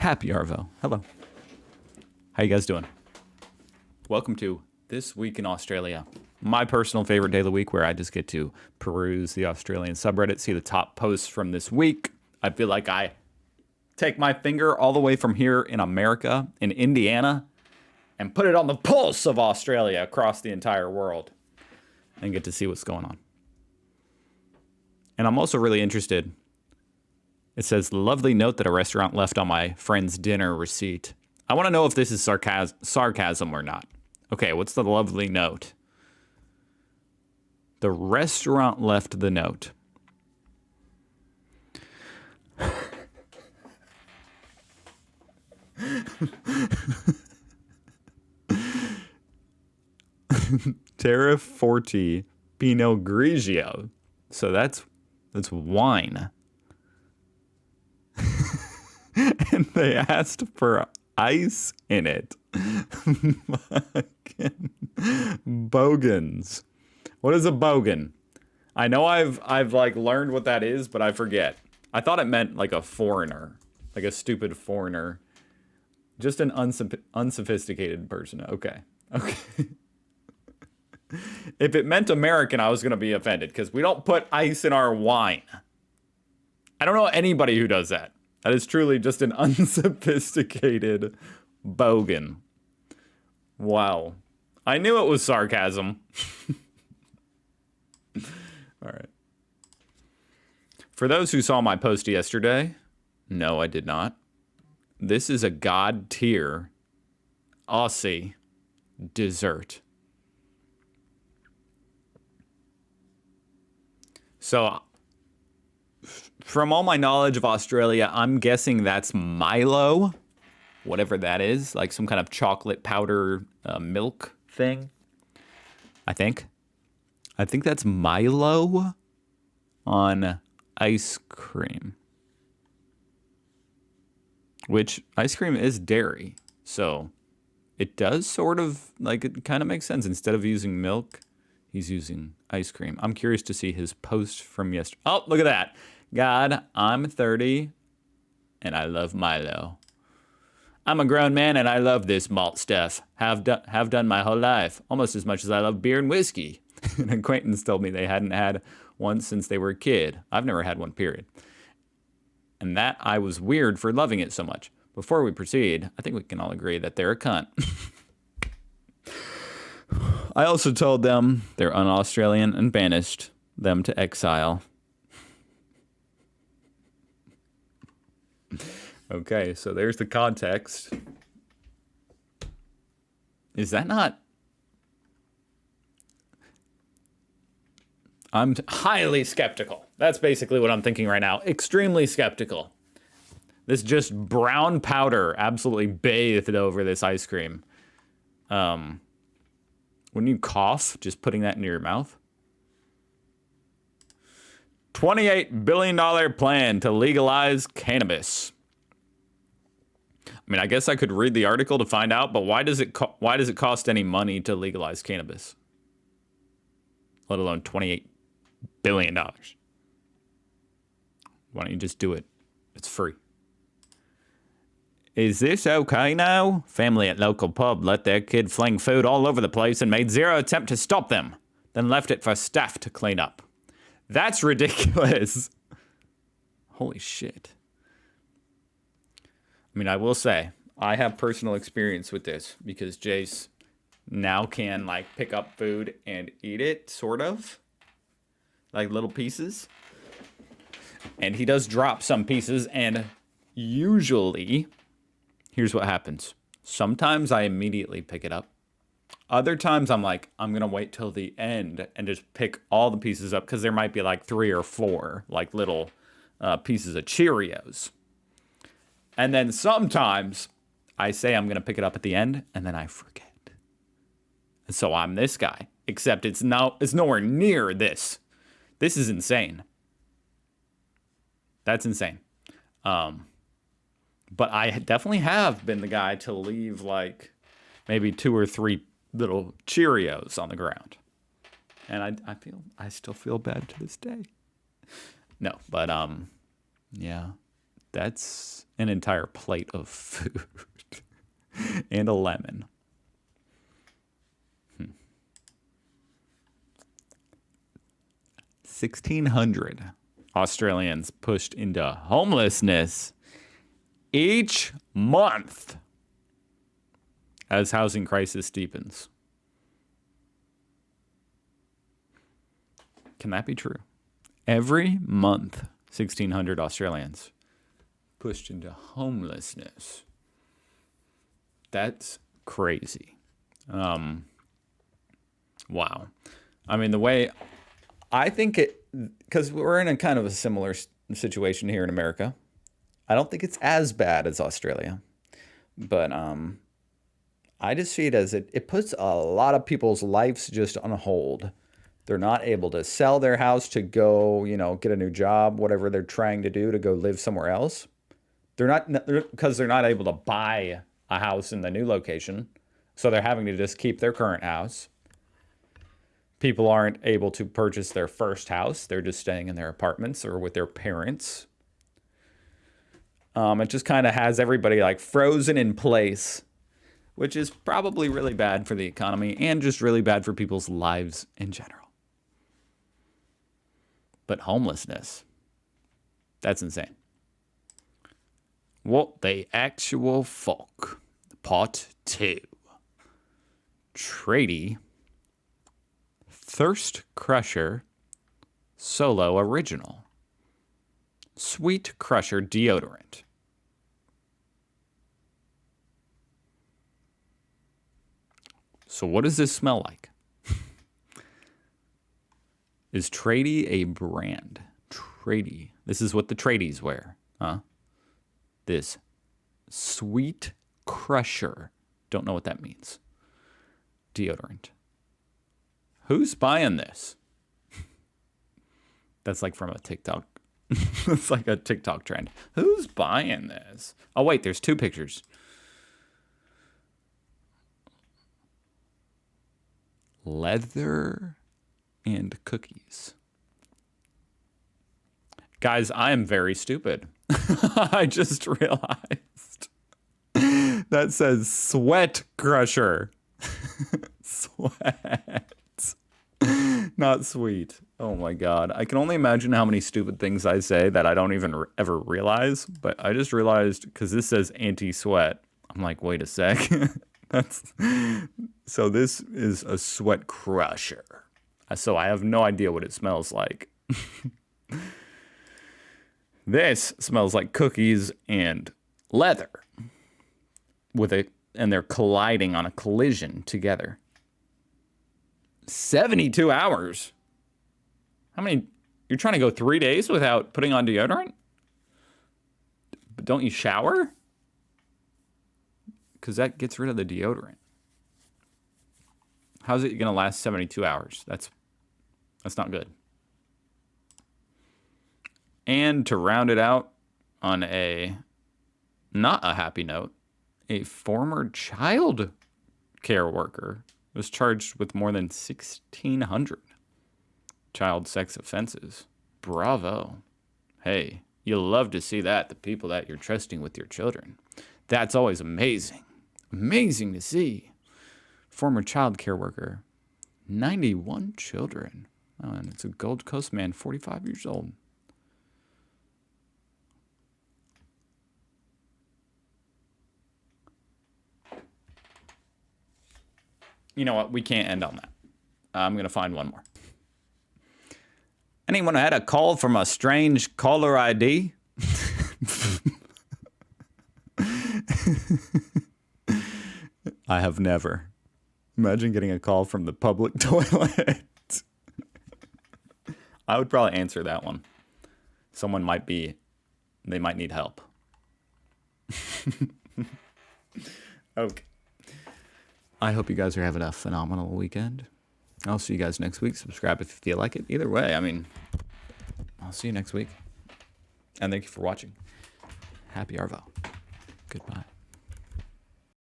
Happy Arvo. Hello. How you guys doing? Welcome to This Week in Australia, my personal favorite day of the week, where I just get to peruse the Australian subreddit, see the top posts from this week. I feel like I take my finger all the way from here in America, in Indiana, and put it on the pulse of Australia across the entire world and get to see what's going on. And I'm also really interested. It says, lovely note that a restaurant left on my friend's dinner receipt. I want to know if this is sarcasm or not. Okay, what's the lovely note? The restaurant left the note. Terra Forti Pinot Grigio. So that's wine. And they asked for ice in it. Fucking Bogans. What is a bogan? I know I've like learned what that is, but I forget. I thought it meant like a foreigner, like a stupid foreigner, just an unsophisticated person. Okay. If it meant American, I was gonna be offended because we don't put ice in our wine. I don't know anybody who does that. That is truly just an unsophisticated bogan. Wow. I knew it was sarcasm. All right. For those who saw my post yesterday, no, I did not. This is a god tier Aussie dessert. So, from all my knowledge of Australia, I'm guessing that's Milo, whatever that is, like some kind of chocolate powder milk thing. I think that's Milo on ice cream, which ice cream is dairy, so it does sort of, like, it kind of makes sense. Instead of using milk, he's using ice cream. I'm curious to see his post from yesterday. Oh, look at that. God, I'm 30 and I love Milo. I'm a grown man and I love this malt stuff. Have done my whole life, almost as much as I love beer and whiskey. An acquaintance told me they hadn't had one since they were a kid. I've never had one, period. And that I was weird for loving it so much. Before we proceed, I think we can all agree that they're a cunt. I also told them they're un-Australian and banished them to exile. Okay, so there's the context. Is that not? I'm highly skeptical. That's basically what I'm thinking right now. Extremely skeptical. This just brown powder absolutely bathed over this ice cream. When you cough, just putting that into your mouth. $28 billion plan to legalize cannabis. I mean, I guess I could read the article to find out, but why does it cost any money to legalize cannabis? Let alone $28 billion. Why don't you just do it? It's free. Is this okay now? Family at local pub let their kid fling food all over the place and made zero attempt to stop them, then left it for staff to clean up. That's ridiculous. Holy shit. I mean, I will say, I have personal experience with this because Jace now can, like, pick up food and eat it, sort of. Like little pieces. And he does drop some pieces, and usually, here's what happens. Sometimes I immediately pick it up. Other times I'm like, I'm going to wait till the end and just pick all the pieces up because there might be like 3 or 4 like little pieces of Cheerios. And then sometimes I say I'm going to pick it up at the end and then I forget. And so I'm this guy, except it's nowhere near this. This is insane. That's insane. But I definitely have been the guy to leave like maybe 2 or 3 little Cheerios on the ground. And I still feel bad to this day. No, but yeah. That's an entire plate of food and a lemon. 1,600 Australians pushed into homelessness each month as housing crisis deepens. Can that be true? Every month, 1,600 Australians pushed into homelessness. That's crazy. Wow. I mean, the way I think it, because we're in a kind of a similar situation here in America. I don't think it's as bad as Australia, but I just see it as it puts a lot of people's lives just on hold. They're not able to sell their house to go, get a new job, whatever they're trying to do to go live somewhere else. Because they're not able to buy a house in the new location. So they're having to just keep their current house. People aren't able to purchase their first house. They're just staying in their apartments or with their parents. It just kind of has everybody like frozen in place, which is probably really bad for the economy and just really bad for people's lives in general. But homelessness, that's insane. What the actual fuck? Part 2. Tradie Thirst Crusher Solo Original Sweet Crusher Deodorant. So what does this smell like? Is Tradie a brand? Tradie. This is what the tradies wear, huh? This Sweet Crusher. Don't know what that means. Deodorant. Who's buying this? That's like from a TikTok. It's like a TikTok trend. Who's buying this? Oh, wait, there's 2 pictures. Leather and cookies. Guys, I am very stupid. I just realized that says Sweat Crusher. Sweat. Not sweet. Oh my God. I can only imagine how many stupid things I say that I don't even ever realize. But I just realized because this says anti-sweat. I'm like, wait a sec. So this is a sweat crusher. So I have no idea what it smells like. This smells like cookies and leather and they're colliding on a collision together. 72 hours. How many? You're trying to go 3 days without putting on deodorant? But don't you shower? Because that gets rid of the deodorant. How's it going to last 72 hours? That's not good. And to round it out on not a happy note, a former child care worker was charged with more than 1,600 child sex offenses. Bravo. Hey, you'll love to see that, the people that you're trusting with your children. That's always amazing. Amazing to see. Former child care worker, 91 children. Oh, and it's a Gold Coast man, 45 years old. You know what? We can't end on that. I'm going to find one more. Anyone had a call from a strange caller ID? I have never. Imagine getting a call from the public toilet. I would probably answer that one. Someone they might need help. Okay. I hope you guys are having a phenomenal weekend. I'll see you guys next week. Subscribe if you feel like it. Either way, I'll see you next week. And thank you for watching. Happy Arvo. Goodbye.